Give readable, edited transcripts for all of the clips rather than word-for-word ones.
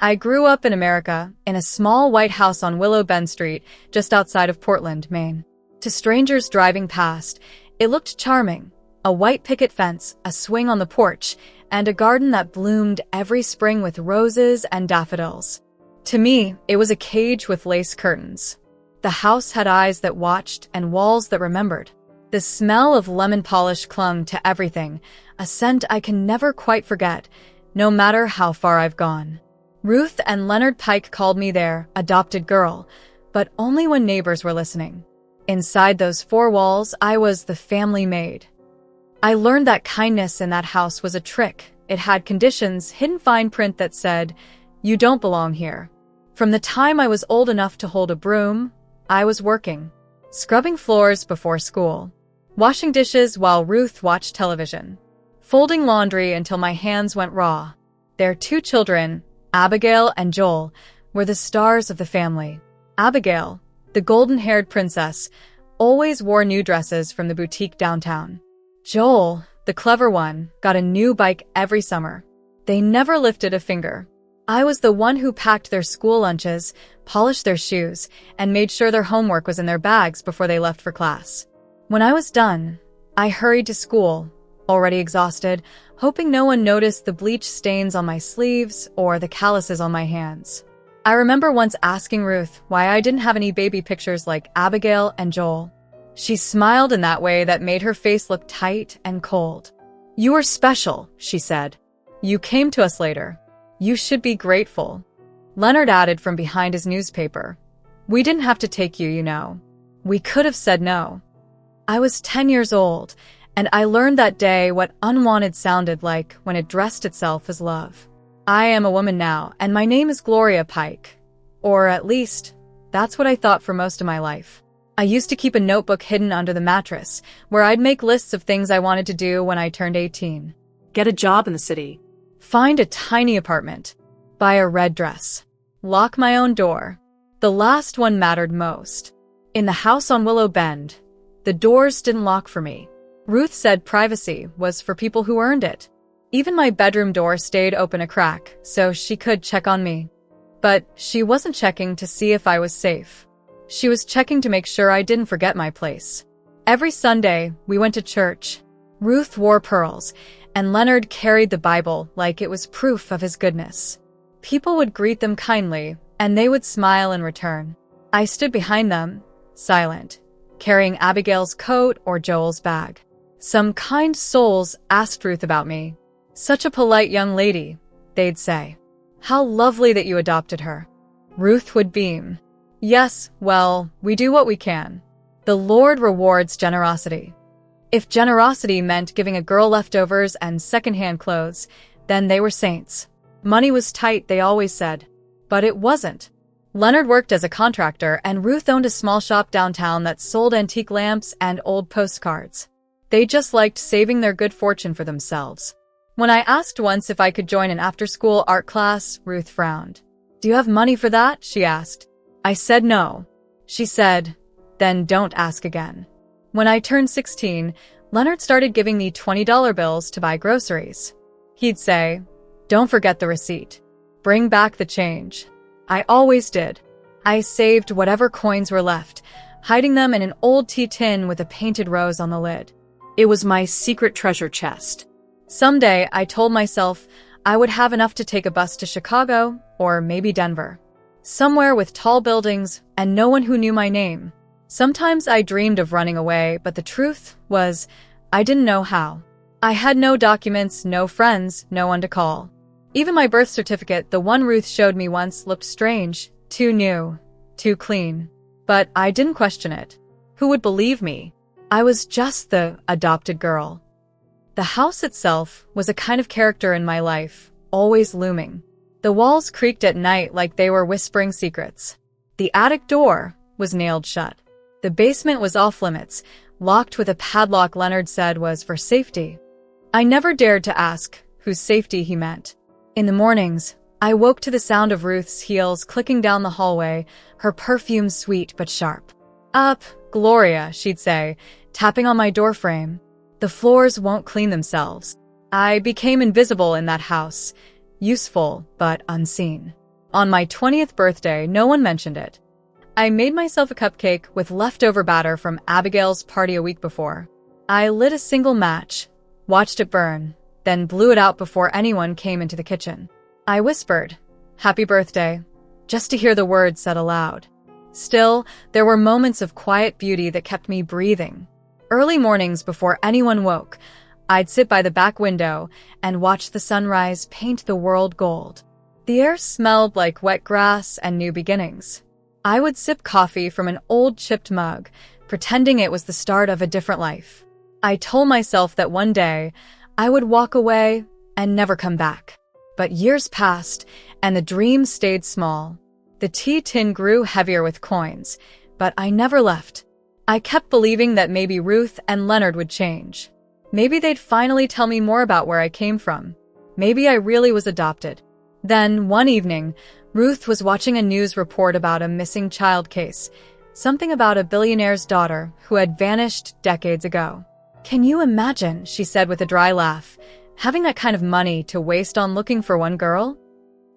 I grew up in America, in a small white house on Willow Bend Street, just outside of Portland, Maine. To strangers driving past, it looked charming. A white picket fence, a swing on the porch, and a garden that bloomed every spring with roses and daffodils. To me, it was a cage with lace curtains. The house had eyes that watched and walls that remembered. The smell of lemon polish clung to everything, a scent I can never quite forget, no matter how far I've gone. Ruth and Leonard Pike called me their adopted girl, but only when neighbors were listening. Inside those four walls, I was the family maid. I learned that kindness in that house was a trick. It had conditions, hidden fine print that said, "You don't belong here." From the time I was old enough to hold a broom, I was working. Scrubbing floors before school. Washing dishes while Ruth watched television. Folding laundry until my hands went raw. Their two children, Abigail and Joel, were the stars of the family. Abigail, the golden-haired princess, always wore new dresses from the boutique downtown. Joel, the clever one, got a new bike every summer. They never lifted a finger. I was the one who packed their school lunches, polished their shoes, and made sure their homework was in their bags before they left for class. When I was done, I hurried to school, already exhausted, hoping no one noticed the bleach stains on my sleeves or the calluses on my hands. I remember once asking Ruth why I didn't have any baby pictures like Abigail and Joel. She smiled in that way that made her face look tight and cold. "You are special," she said. "You came to us later. You should be grateful." Leonard added from behind his newspaper, "We didn't have to take you, you know. We could have said no." I was 10 years old, and I learned that day what unwanted sounded like when it dressed itself as love. I am a woman now, and my name is Gloria Pike. Or at least, that's what I thought for most of my life. I used to keep a notebook hidden under the mattress, where I'd make lists of things I wanted to do when I turned 18. Get a job in the city. Find a tiny apartment. Buy a red dress. Lock my own door. The last one mattered most. In the house on Willow Bend, the doors didn't lock for me. Ruth said privacy was for people who earned it. Even my bedroom door stayed open a crack, so she could check on me. But she wasn't checking to see if I was safe. She was checking to make sure I didn't forget my place. Every Sunday, we went to church. Ruth wore pearls, and Leonard carried the Bible like it was proof of his goodness. People would greet them kindly, and they would smile in return. I stood behind them, silent, carrying Abigail's coat or Joel's bag. Some kind souls asked Ruth about me. "Such a polite young lady," they'd say. "How lovely that you adopted her." Ruth would beam. "Yes, well, we do what we can. The Lord rewards generosity." If generosity meant giving a girl leftovers and secondhand clothes, then they were saints. Money was tight, they always said. But it wasn't. Leonard worked as a contractor, and Ruth owned a small shop downtown that sold antique lamps and old postcards. They just liked saving their good fortune for themselves. When I asked once if I could join an after-school art class, Ruth frowned. "Do you have money for that?" she asked. I said no. She said, "Then don't ask again." When I turned 16, Leonard started giving me $20 bills to buy groceries. He'd say, "Don't forget the receipt. Bring back the change." I always did. I saved whatever coins were left, hiding them in an old tea tin with a painted rose on the lid. It was my secret treasure chest. Someday, I told myself I would have enough to take a bus to Chicago, or maybe Denver. Somewhere with tall buildings and no one who knew my name. Sometimes I dreamed of running away, but the truth was, I didn't know how. I had no documents, no friends, no one to call. Even my birth certificate, the one Ruth showed me once, looked strange, too new, too clean. But I didn't question it. Who would believe me? I was just the adopted girl. The house itself was a kind of character in my life, always looming. The walls creaked at night like they were whispering secrets. The attic door was nailed shut. The basement was off limits, locked with a padlock Leonard said was for safety. I never dared to ask whose safety he meant. In the mornings, I woke to the sound of Ruth's heels clicking down the hallway, her perfume sweet but sharp. "Up, Gloria," she'd say, tapping on my doorframe. "The floors won't clean themselves." I became invisible in that house, useful but unseen. On my 20th birthday, no one mentioned it. I made myself a cupcake with leftover batter from Abigail's party a week before. I lit a single match, watched it burn, then blew it out before anyone came into the kitchen. I whispered, "Happy birthday," just to hear the words said aloud. Still, there were moments of quiet beauty that kept me breathing. Early mornings before anyone woke, I'd sit by the back window and watch the sunrise paint the world gold. The air smelled like wet grass and new beginnings. I would sip coffee from an old chipped mug, pretending it was the start of a different life. I told myself that one day I would walk away and never come back. But years passed, and the dream stayed small. The tea tin grew heavier with coins, but I never left. I kept believing that maybe Ruth and Leonard would change. Maybe they'd finally tell me more about where I came from. Maybe I really was adopted. Then, one evening, Ruth was watching a news report about a missing child case, something about a billionaire's daughter who had vanished decades ago. "Can you imagine," she said with a dry laugh, "having that kind of money to waste on looking for one girl?"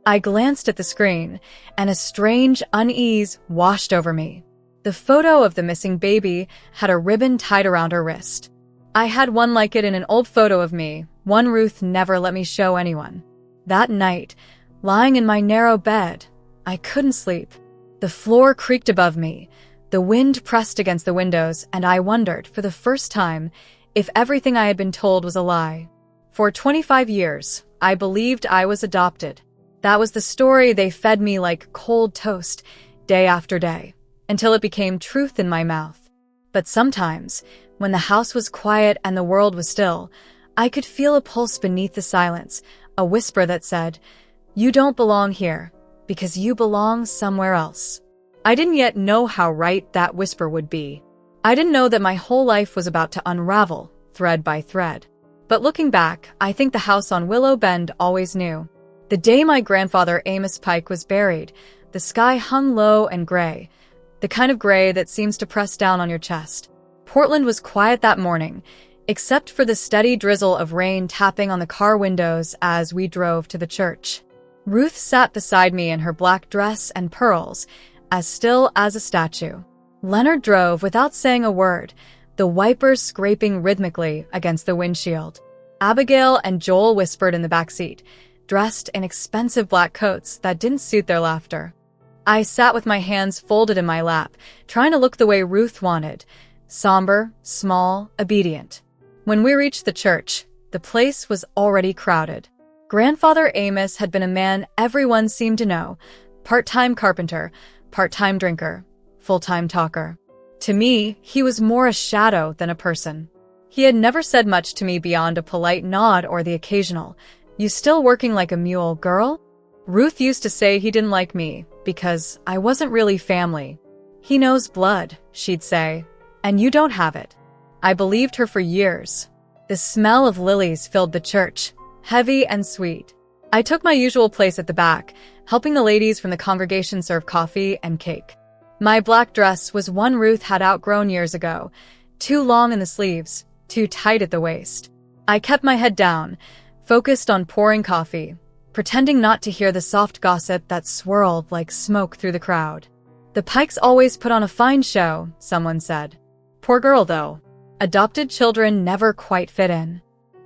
I glanced at the screen, and a strange unease washed over me. The photo of the missing baby had a ribbon tied around her wrist. I had one like it in an old photo of me, one Ruth never let me show anyone. That night, lying in my narrow bed, I couldn't sleep. The floor creaked above me, the wind pressed against the windows, and I wondered, for the first time, if everything I had been told was a lie. For 25 years, I believed I was adopted. That was the story they fed me like cold toast, day after day, until it became truth in my mouth. But sometimes, when the house was quiet and the world was still, I could feel a pulse beneath the silence, a whisper that said, "You don't belong here, because you belong somewhere else." I didn't yet know how right that whisper would be. I didn't know that my whole life was about to unravel, thread by thread. But looking back, I think the house on Willow Bend always knew. The day my grandfather Amos Pike was buried, the sky hung low and gray, the kind of gray that seems to press down on your chest. Portland was quiet that morning, except for the steady drizzle of rain tapping on the car windows as we drove to the church. Ruth sat beside me in her black dress and pearls, as still as a statue. Leonard drove without saying a word, the wipers scraping rhythmically against the windshield. Abigail and Joel whispered in the back seat, dressed in expensive black coats that didn't suit their laughter. I sat with my hands folded in my lap, trying to look the way Ruth wanted, somber, small, obedient. When we reached the church, the place was already crowded. Grandfather Amos had been a man everyone seemed to know, part-time carpenter, part-time drinker, full-time talker. To me, he was more a shadow than a person. He had never said much to me beyond a polite nod or the occasional, "You still working like a mule, girl?" Ruth used to say he didn't like me because I wasn't really family. "He knows blood," she'd say, "and you don't have it." I believed her for years. The smell of lilies filled the church, heavy and sweet. I took my usual place at the back, helping the ladies from the congregation serve coffee and cake. My black dress was one Ruth had outgrown years ago, too long in the sleeves, too tight at the waist. I kept my head down, focused on pouring coffee, pretending not to hear the soft gossip that swirled like smoke through the crowd. "The Pikes always put on a fine show," someone said. "Poor girl, though. Adopted children never quite fit in."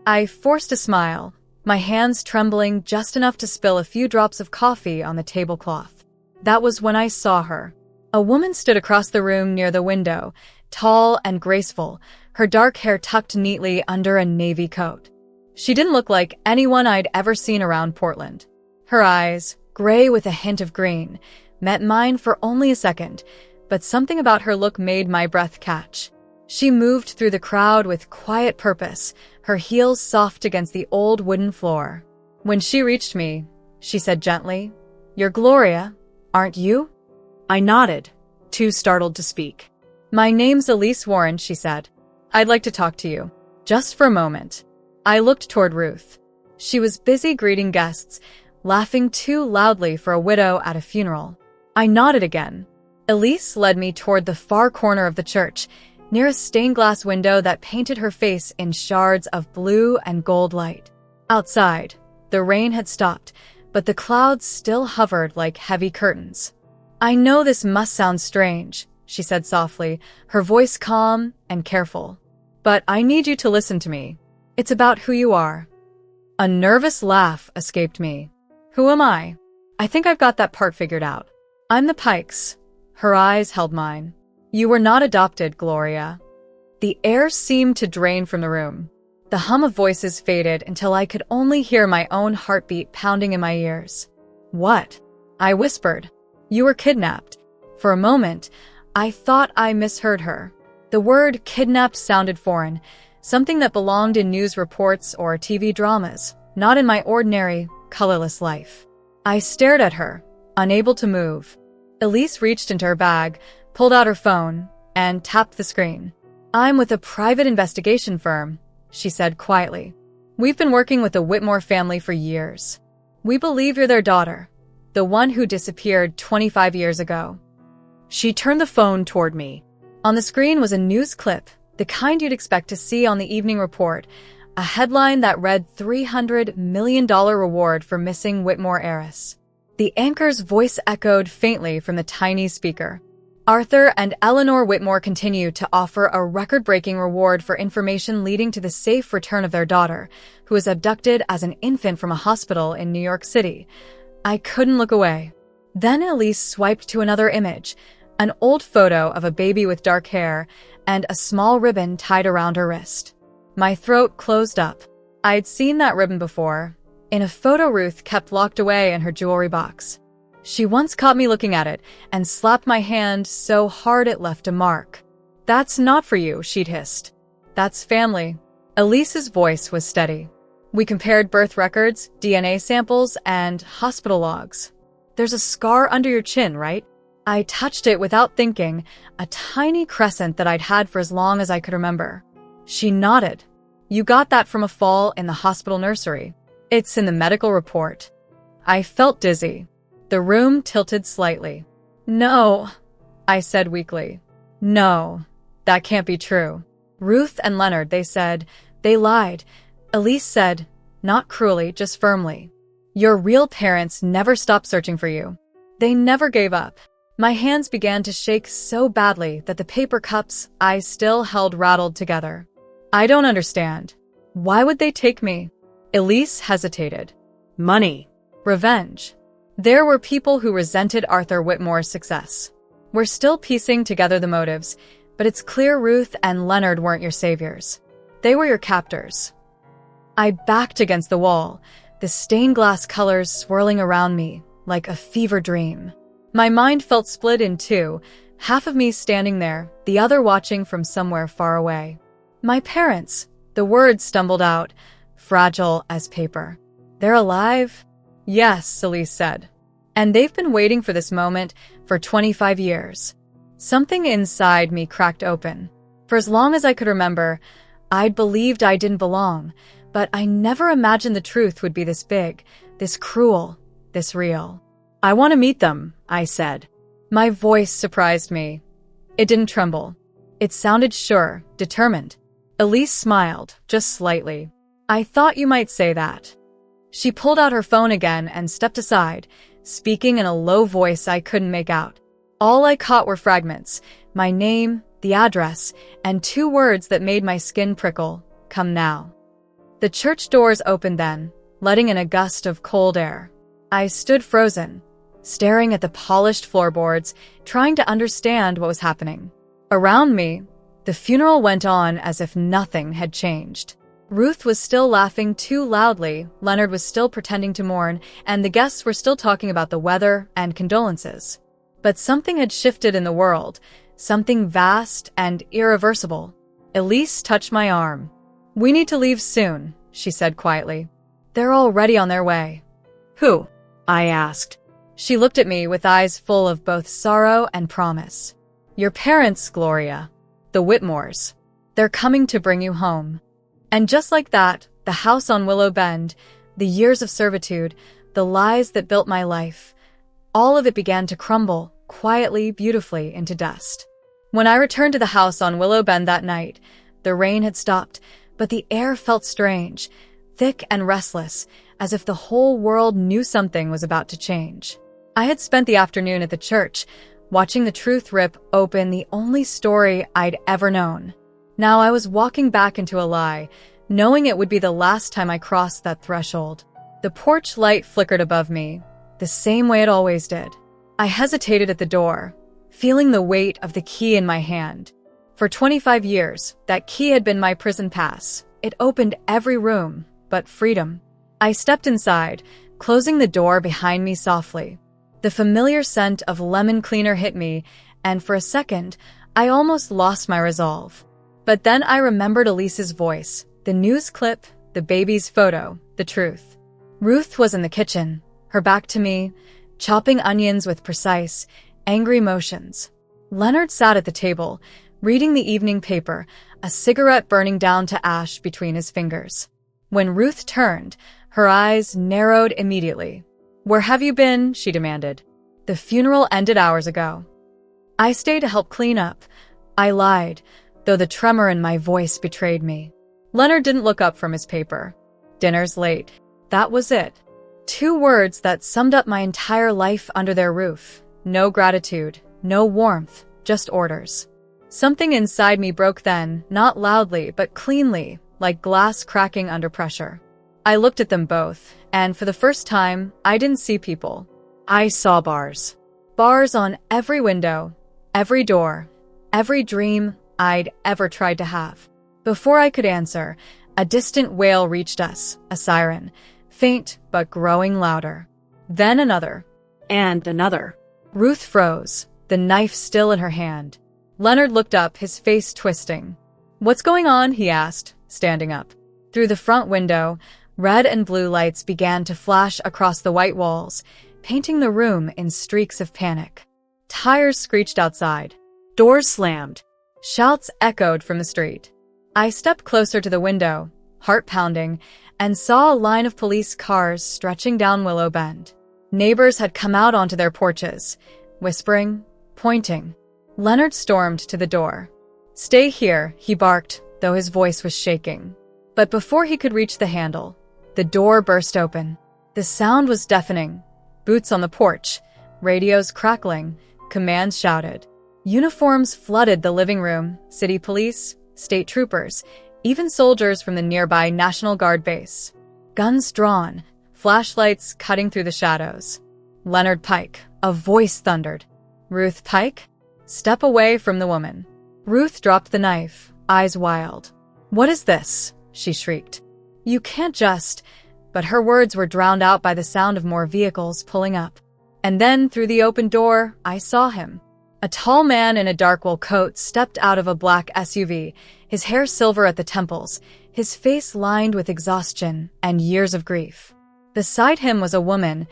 I forced a smile, my hands trembling just enough to spill a few drops of coffee on the tablecloth. That was when I saw her. A woman stood across the room near the window, tall and graceful, her dark hair tucked neatly under a navy coat. She didn't look like anyone I'd ever seen around Portland. Her eyes, gray with a hint of green, met mine for only a second, but something about her look made my breath catch. She moved through the crowd with quiet purpose, her heels soft against the old wooden floor. When she reached me, she said gently, "You're Gloria, aren't you?" I nodded, too startled to speak. "My name's Elise Warren," she said. "I'd like to talk to you, just for a moment." I looked toward Ruth. She was busy greeting guests, laughing too loudly for a widow at a funeral. I nodded again. Elise led me toward the far corner of the church, near a stained glass window that painted her face in shards of blue and gold light. Outside, the rain had stopped, but the clouds still hovered like heavy curtains. "I know this must sound strange," she said softly, her voice calm and careful. "But I need you to listen to me. It's about who you are." A nervous laugh escaped me. "Who am I? I think I've got that part figured out. I'm the Pikes." Her eyes held mine. "You were not adopted, Gloria." The air seemed to drain from the room. The hum of voices faded until I could only hear my own heartbeat pounding in my ears. "What?" I whispered. "You were kidnapped." For a moment, I thought I misheard her. The word kidnapped sounded foreign, something that belonged in news reports or TV dramas, not in my ordinary, colorless life. I stared at her, unable to move. Elise reached into her bag, pulled out her phone, and tapped the screen. "I'm with a private investigation firm," she said quietly. "We've been working with the Whitmore family for years. We believe you're their daughter, the one who disappeared 25 years ago." She turned the phone toward me. On the screen was a news clip, the kind you'd expect to see on the evening report, a headline that read $300 million reward for missing Whitmore heiress. The anchor's voice echoed faintly from the tiny speaker. "Arthur and Eleanor Whitmore continue to offer a record-breaking reward for information leading to the safe return of their daughter, who was abducted as an infant from a hospital in New York City." I couldn't look away. Then Elise swiped to another image, an old photo of a baby with dark hair and a small ribbon tied around her wrist. My throat closed up. I'd seen that ribbon before, in a photo Ruth kept locked away in her jewelry box. She once caught me looking at it and slapped my hand so hard it left a mark. "That's not for you," she'd hissed. "That's family." Elise's voice was steady. "We compared birth records, DNA samples, and hospital logs. There's a scar under your chin, right?" I touched it without thinking, a tiny crescent that I'd had for as long as I could remember. She nodded. "You got that from a fall in the hospital nursery. It's in the medical report." I felt dizzy. The room tilted slightly. "No," I said weakly. "No, that can't be true. Ruth and Leonard, they said, they lied." Elise said, not cruelly, just firmly. "Your real parents never stopped searching for you. They never gave up." My hands began to shake so badly that the paper cups I still held rattled together. "I don't understand. Why would they take me?" Elise hesitated. Money. Revenge. There were people who resented Arthur Whitmore's success. We're still piecing together the motives, but it's clear Ruth and Leonard weren't your saviors. They were your captors. I backed against the wall, the stained glass colors swirling around me like a fever dream. My mind felt split in two, half of me standing there, the other watching from somewhere far away. "My parents," the words stumbled out, fragile as paper. "They're alive?" "Yes," Elise said. "And they've been waiting for this moment for 25 years. Something inside me cracked open. For as long as I could remember, I'd believed I didn't belong, but I never imagined the truth would be this big, this cruel, this real. "I want to meet them," I said. My voice surprised me. It didn't tremble. It sounded sure, determined. Elise smiled, just slightly. "I thought you might say that." She pulled out her phone again and stepped aside, speaking in a low voice I couldn't make out. All I caught were fragments, my name, the address, and two words that made my skin prickle: "Come now." The church doors opened then, letting in a gust of cold air. I stood frozen, staring at the polished floorboards, trying to understand what was happening. Around me, the funeral went on as if nothing had changed. Ruth was still laughing too loudly, Leonard was still pretending to mourn, and the guests were still talking about the weather and condolences. But something had shifted in the world, something vast and irreversible. Elise touched my arm. "We need to leave soon," she said quietly. "They're already on their way." "Who?" I asked. She looked at me with eyes full of both sorrow and promise. "Your parents, Gloria. The Whitmores. They're coming to bring you home." And just like that, the house on Willow Bend, the years of servitude, the lies that built my life, all of it began to crumble, quietly, beautifully, into dust. When I returned to the house on Willow Bend that night, the rain had stopped, but the air felt strange, thick and restless, as if the whole world knew something was about to change. I had spent the afternoon at the church, watching the truth rip open the only story I'd ever known. Now I was walking back into a lie, knowing it would be the last time I crossed that threshold. The porch light flickered above me, the same way it always did. I hesitated at the door, feeling the weight of the key in my hand. For 25 years, that key had been my prison pass. It opened every room, but freedom. I stepped inside, closing the door behind me softly. The familiar scent of lemon cleaner hit me, and for a second, I almost lost my resolve. But then I remembered Elise's voice, the news clip, the baby's photo, the truth. Ruth was in the kitchen, her back to me, chopping onions with precise, angry motions. Leonard sat at the table, reading the evening paper, a cigarette burning down to ash between his fingers. When Ruth turned, her eyes narrowed immediately. "Where have you been?" she demanded. "The funeral ended hours ago." "I stayed to help clean up." I lied, though the tremor in my voice betrayed me. Leonard didn't look up from his paper. "Dinner's late." That was it. 2 words that summed up my entire life under their roof. No gratitude, no warmth, just orders. Something inside me broke then, not loudly, but cleanly, like glass cracking under pressure. I looked at them both, and for the first time, I didn't see people. I saw bars. Bars on every window, every door, every dream I'd ever tried to have. Before I could answer, a distant wail reached us, a siren, faint but growing louder. Then another. And another. Ruth froze, the knife still in her hand. Leonard looked up, his face twisting. "What's going on?" he asked, standing up. Through the front window, red and blue lights began to flash across the white walls, painting the room in streaks of panic. Tires screeched outside. Doors slammed. Shouts echoed from the street. I stepped closer to the window, heart pounding, and saw a line of police cars stretching down Willow Bend. Neighbors had come out onto their porches, whispering, pointing. Leonard stormed to the door. "Stay here," he barked, though his voice was shaking. But before he could reach the handle, the door burst open. The sound was deafening. Boots on the porch, radios crackling, commands shouted. Uniforms flooded the living room, city police, state troopers, even soldiers from the nearby National Guard base. Guns drawn, flashlights cutting through the shadows. "Leonard Pike," a voice thundered. "Ruth Pike? Step away from the woman." Ruth dropped the knife, eyes wild. "What is this?" she shrieked. "You can't just..." But her words were drowned out by the sound of more vehicles pulling up. And then, through the open door, I saw him. A tall man in a dark wool coat stepped out of a black SUV, his hair silver at the temples, his face lined with exhaustion and years of grief. Beside him was a woman,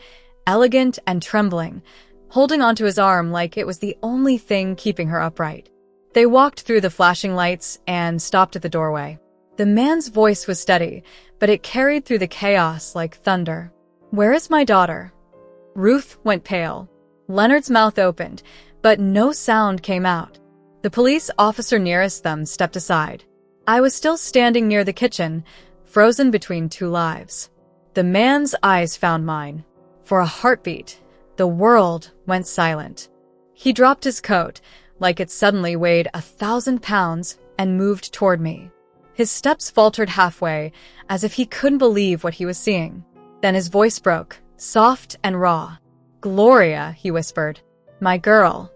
elegant and trembling, holding onto his arm like it was the only thing keeping her upright. They walked through the flashing lights and stopped at the doorway. The man's voice was steady, but it carried through the chaos like thunder. "Where is my daughter?" Ruth went pale. Leonard's mouth opened, but no sound came out. The police officer nearest them stepped aside. I was still standing near the kitchen, frozen between 2 lives. The man's eyes found mine. For a heartbeat, the world went silent. He dropped his coat, like it suddenly weighed 1,000 pounds, and moved toward me. His steps faltered halfway, as if he couldn't believe what he was seeing. Then his voice broke, soft and raw. "Gloria," he whispered. "My girl."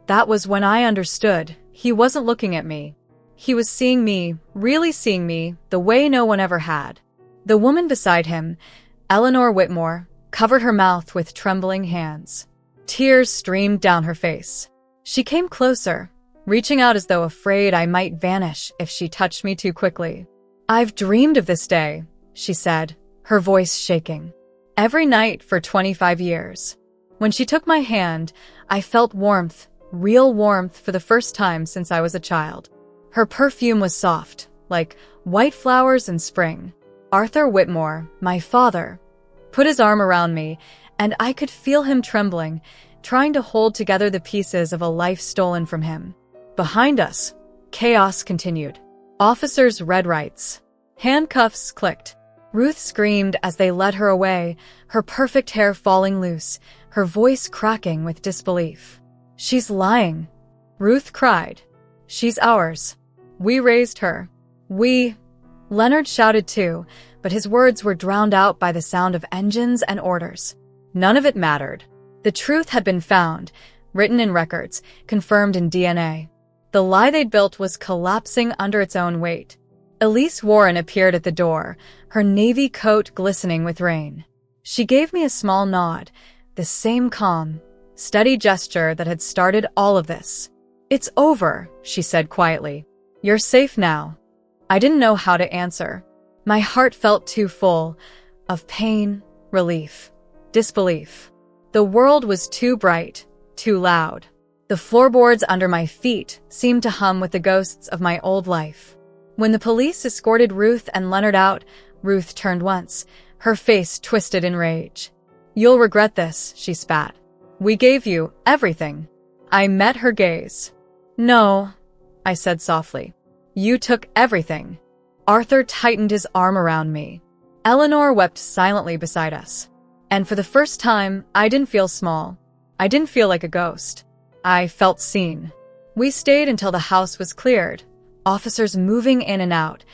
That was when I understood. He wasn't looking at me. He was seeing me, really seeing me, the way no one ever had. The woman beside him, Eleanor Whitmore, covered her mouth with trembling hands. Tears streamed down her face. She came closer, reaching out as though afraid I might vanish if she touched me too quickly. "I've dreamed of this day," she said, her voice shaking. "Every night for 25 years. When she took my hand, I felt warmth, real warmth for the first time since I was a child. Her perfume was soft, like white flowers in spring. Arthur Whitmore, my father, put his arm around me, and I could feel him trembling, trying to hold together the pieces of a life stolen from him. Behind us, chaos continued. Officers read rights. Handcuffs clicked. Ruth screamed as they led her away, her perfect hair falling loose, her voice cracking with disbelief. "She's lying," Ruth cried. "She's ours. We raised her. We—" Leonard shouted too, but his words were drowned out by the sound of engines and orders. None of it mattered. The truth had been found, written in records, confirmed in DNA. The lie they'd built was collapsing under its own weight. Elise Warren appeared at the door, her navy coat glistening with rain. She gave me a small nod, the same calm, steady gesture that had started all of this. "It's over," she said quietly. "You're safe now." I didn't know how to answer. My heart felt too full of pain, relief, disbelief. The world was too bright, too loud. The floorboards under my feet seemed to hum with the ghosts of my old life. When the police escorted Ruth and Leonard out, Ruth turned once, her face twisted in rage. "You'll regret this," she spat. "We gave you everything." I met her gaze. "No," I said softly. "You took everything." Arthur tightened his arm around me. Eleanor wept silently beside us. And for the first time, I didn't feel small. I didn't feel like a ghost. I felt seen. We stayed until the house was cleared, officers moving in and out,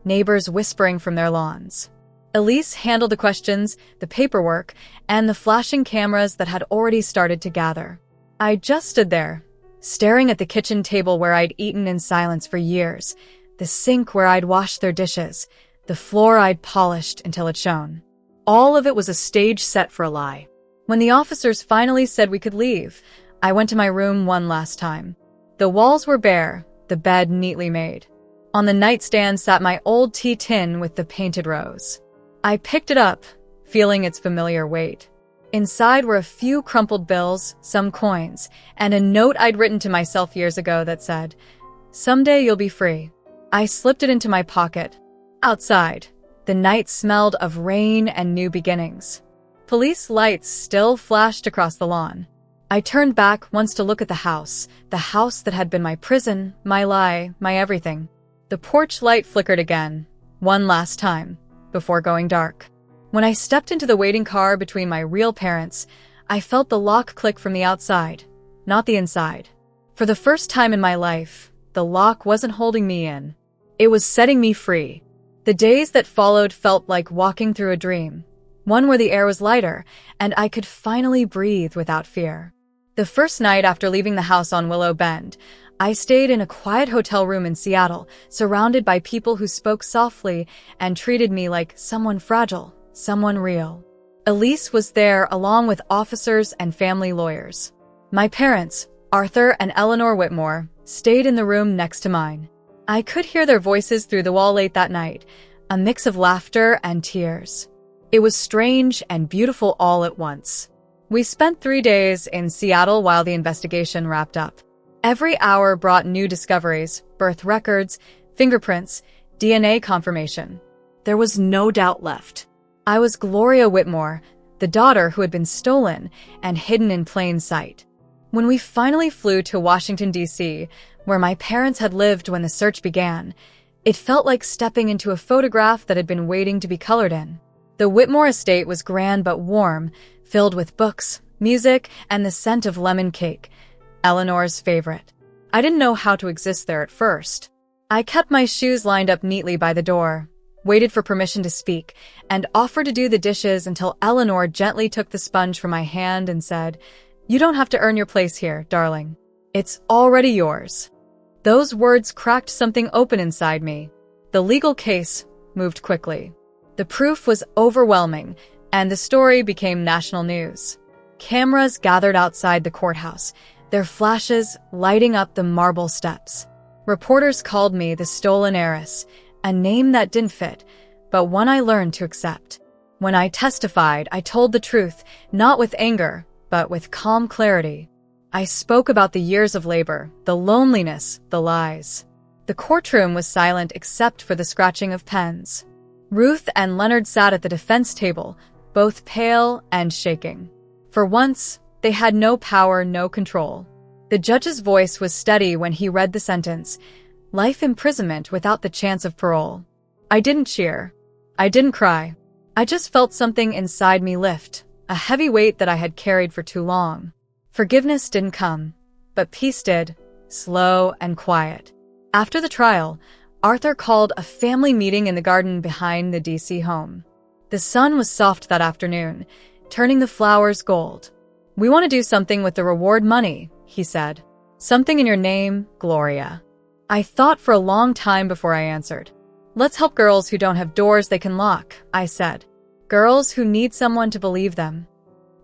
neighbors whispering from their lawns. Elise handled the questions, the paperwork, and the flashing cameras that had already started to gather. I just stood there, staring at the kitchen table where I'd eaten in silence for years, the sink where I'd washed their dishes, the floor I'd polished until it shone. All of it was a stage set for a lie. When the officers finally said we could leave, I went to my room one last time. The walls were bare, the bed neatly made. On the nightstand sat my old tea tin with the painted rose. I picked it up, feeling its familiar weight. Inside were a few crumpled bills, some coins, and a note I'd written to myself years ago that said, "Someday you'll be free." I slipped it into my pocket. Outside, the night smelled of rain and new beginnings. Police lights still flashed across the lawn. I turned back once to look at the house that had been my prison, my lie, my everything. The porch light flickered again, one last time, before going dark. When I stepped into the waiting car between my real parents, I felt the lock click from the outside, not the inside. For the first time in my life, the lock wasn't holding me in. It was setting me free. The days that followed felt like walking through a dream, one where the air was lighter, and I could finally breathe without fear. The first night after leaving the house on Willow Bend, I stayed in a quiet hotel room in Seattle, surrounded by people who spoke softly and treated me like someone fragile, someone real. Elise was there along with officers and family lawyers. My parents, Arthur and Eleanor Whitmore, stayed in the room next to mine. I could hear their voices through the wall late that night, a mix of laughter and tears. It was strange and beautiful all at once. We spent 3 days in Seattle while the investigation wrapped up. Every hour brought new discoveries, birth records, fingerprints, DNA confirmation. There was no doubt left. I was Gloria Whitmore, the daughter who had been stolen and hidden in plain sight. When we finally flew to Washington, D.C., where my parents had lived when the search began, it felt like stepping into a photograph that had been waiting to be colored in. The Whitmore estate was grand but warm, filled with books, music, and the scent of lemon cake, Eleanor's favorite. I didn't know how to exist there at first. I kept my shoes lined up neatly by the door, waited for permission to speak, and offered to do the dishes until Eleanor gently took the sponge from my hand and said, "You don't have to earn your place here, darling. It's already yours." Those words cracked something open inside me. The legal case moved quickly. The proof was overwhelming, and the story became national news. Cameras gathered outside the courthouse, their flashes lighting up the marble steps. Reporters called me the stolen heiress, a name that didn't fit, but one I learned to accept. When I testified, I told the truth, not with anger, but with calm clarity. I spoke about the years of labor, the loneliness, the lies. The courtroom was silent except for the scratching of pens. Ruth and Leonard sat at the defense table, both pale and shaking. For once, they had no power, no control. The judge's voice was steady when he read the sentence, life imprisonment without the chance of parole. I didn't cheer. I didn't cry. I just felt something inside me lift, a heavy weight that I had carried for too long. Forgiveness didn't come, but peace did, slow and quiet. After the trial, Arthur called a family meeting in the garden behind the DC home. The sun was soft that afternoon, turning the flowers gold. "We want to do something with the reward money," he said. "Something in your name, Gloria." I thought for a long time before I answered. "Let's help girls who don't have doors they can lock," I said. "Girls who need someone to believe them."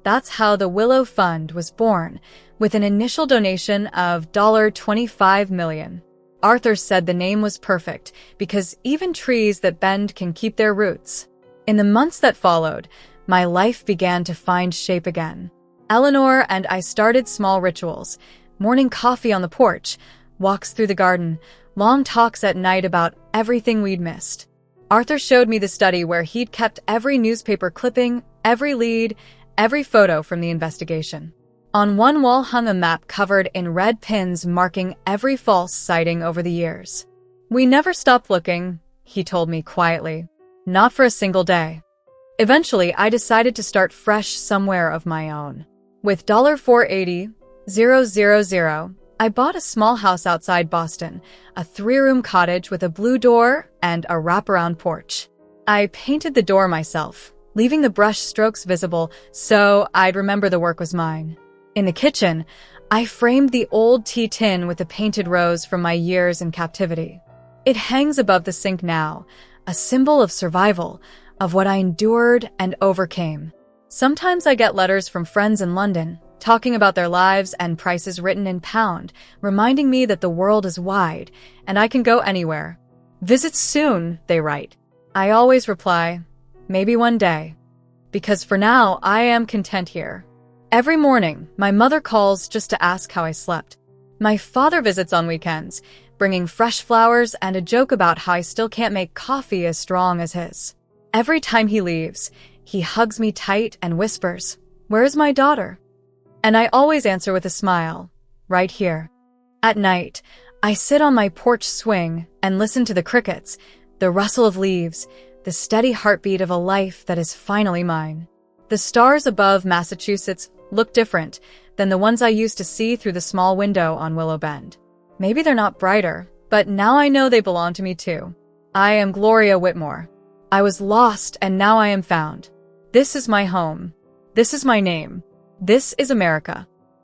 That's how the Willow Fund was born, with an initial donation of $25 million. Arthur said the name was perfect because even trees that bend can keep their roots. In the months that followed, my life began to find shape again. Eleanor and I started small rituals: morning coffee on the porch, walks through the garden, long talks at night about everything we'd missed. Arthur showed me the study where he'd kept every newspaper clipping, every lead, every photo from the investigation. On one wall hung a map covered in red pins marking every false sighting over the years. "We never stopped looking," he told me quietly. "Not for a single day." Eventually, I decided to start fresh somewhere of my own. With $480,000, I bought a small house outside Boston, a 3-room cottage with a blue door and a wraparound porch. I painted the door myself, leaving the brush strokes visible so I'd remember the work was mine. In the kitchen, I framed the old tea tin with a painted rose from my years in captivity. It hangs above the sink now, a symbol of survival, of what I endured and overcame. Sometimes I get letters from friends in London, talking about their lives and prices written in pound, reminding me that the world is wide and I can go anywhere. "Visit soon," they write. I always reply, "Maybe one day." Because for now, I am content here. Every morning, my mother calls just to ask how I slept. My father visits on weekends, bringing fresh flowers and a joke about how I still can't make coffee as strong as his. Every time he leaves, he hugs me tight and whispers, "Where is my daughter?" And I always answer with a smile, "Right here." At night, I sit on my porch swing and listen to the crickets, the rustle of leaves, the steady heartbeat of a life that is finally mine. The stars above Massachusetts look different than the ones I used to see through the small window on Willow Bend. Maybe they're not brighter, but now I know they belong to me too. I am Gloria Whitmore. I was lost and now I am found. This is my home. This is my name. This is America.